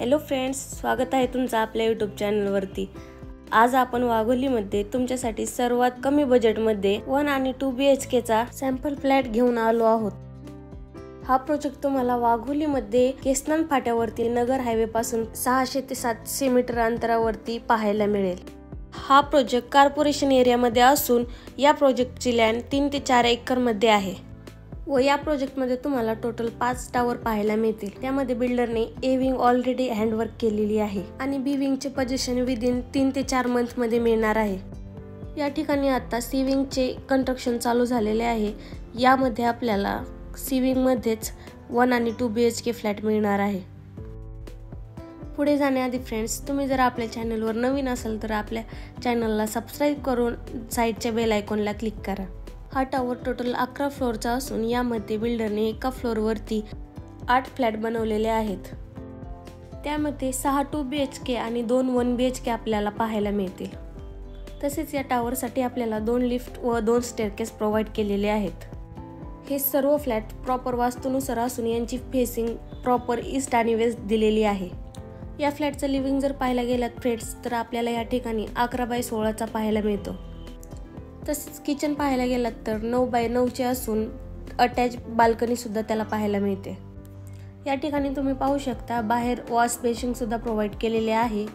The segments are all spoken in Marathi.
हॅलो फ्रेंड्स, स्वागत आहे तुमचं आपल्या यूट्यूब चॅनलवरती। आज आपण वाघोलीमध्ये तुमच्यासाठी सर्वात कमी बजेटमध्ये 1 आणि 2 BHK चा सॅम्पल फ्लॅट घेऊन आलो आहोत। हा प्रोजेक्ट तुम्हाला वाघोलीमध्ये केसनन फाट्यावरती नगर हायवे पासून 600 ते 700 मीटर अंतरावरती पाहायला मिळेल। हा प्रोजेक्ट कॉर्पोरेशन एरियामध्ये असून या प्रोजेक्टची लँड 3 ते 4 एकर मध्ये आहे व या प्रोजेक्ट मध्ये तुम्हाला टोटल 5 टावर पाहायला मिळतील। त्यामध्ये बिल्डरने ए विंग ऑलरेडी हँडवर्क केलेली आहे आणि बी विंगचे पोझिशन विदिन 3 ते 4 मंथ मध्ये मिळणार आहे। या ठिकाणी आता सी विंगचे कंस्ट्रक्शन चालू झालेले आहे। यामध्ये आपल्याला सी विंग मध्येच 1 आणि 2 BHK फ्लॅट मिळणार आहे। पुढे जाण्याआधी फ्रेंड्स, तुम्ही जर आपल्या चॅनलवर नवीन असाल तर आपल्या चॅनलला सबस्क्राइब करून साइडच्या बेल आयकॉनला क्लिक करा। हा टावर टोटल 11 फ्लोअरचा असून यामध्ये बिल्डरने एका फ्लोअरवरती 8 फ्लॅट बनवलेले आहेत। त्यामध्ये 6 2 BHK आणि 2 1 BHK आपल्याला पाहायला मिळतील। तसेच या टावरसाठी आपल्याला 2 लिफ्ट व 2 स्टेअरकेस प्रोव्हाइड केलेले आहेत। हे सर्व फ्लॅट प्रॉपर वास्तुनुसार असून यांची फेसिंग प्रॉपर ईस्ट आणि वेस्ट दिलेली आहे। या फ्लॅटचं लिव्हिंग जर पाहायला गेलात फ्रेंड्स तर आपल्याला या ठिकाणी 11 बाय 16 पाहायला मिळतो। तसेच किचन पाहायला गेलात तर 9 बाय 9 असून अटॅच बाल्कनी सुद्धा त्याला पाहायला मिळते। या ठिकाणी तुम्ही पाहू शकता बाहेर वॉश बेसिन सुद्धा प्रोव्हाइड केलेले आहे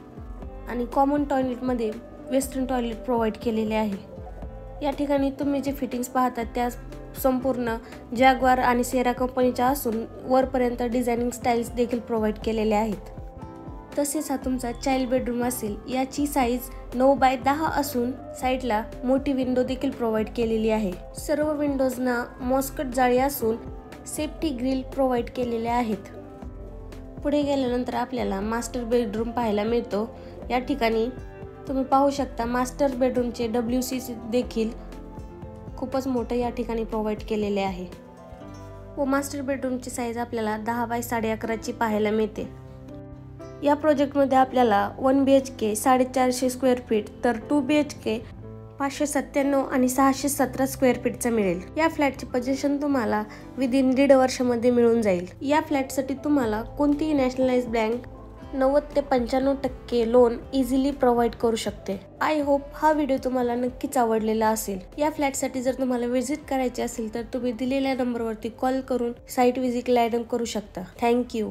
आणि कॉमन टॉयलेट मध्ये वेस्टर्न टॉयलेट प्रोव्हाइड केलेले आहे। या ठिकाणी तुम्ही जे फिटिंग्स पाहतात त्या संपूर्ण जॅग्वार आणि सेरा कंपनीच्या असून वरपर्यंत डिझायनिंग स्टाईल्स देखील प्रोव्हाइड केलेले आहेत। तसेच हा तुमचा चाइल्ड बेडरूम असेल। याची साईज 9 बाय 10 असून साइडला मोठी विंडो देखील प्रोव्हाइड केलेली आहे। सर्व विंडोजना मॉस्किटो जाळी असून सेफ्टी ग्रिल प्रोव्हाइड केलेले आहेत। पुढे गेल्यानंतर आपल्याला मास्टर बेडरूम पाहायला मिळतो। या ठिकाणी तुम्ही पाहू शकता मास्टर बेडरूमचे WC देखील खूपच मोठे या ठिकाणी प्रोव्हाइड केलेले आहे व मास्टर बेडरूमची साईज आपल्याला 10 बाय 11.5 पाहायला मिळते। या प्रोजेक्टमध्ये आपल्याला 1 BHK 450 स्क्वेअर फीट तर 2 BHK 597 आणि 617 स्क्वेअर फीटचा मिळेल। या फ्लॅटची पोझिशन तुम्हाला विदिन 1.5 वर्षामध्ये मिळून जाईल। या फ्लॅटसाठी तुम्हाला कोणतीही नॅशनलाइज बँक 90 ते 95% लोन इझिली प्रोव्हाइड करू शकते। आय होप हा व्हिडिओ तुम्हाला नक्कीच आवडलेला असेल। या फ्लॅटसाठी जर तुम्हाला व्हिजिट करायची असेल तर तुम्ही दिलेल्या नंबरवरती कॉल करून साइट व्हिजिट लँड करू शकता। थँक्यू।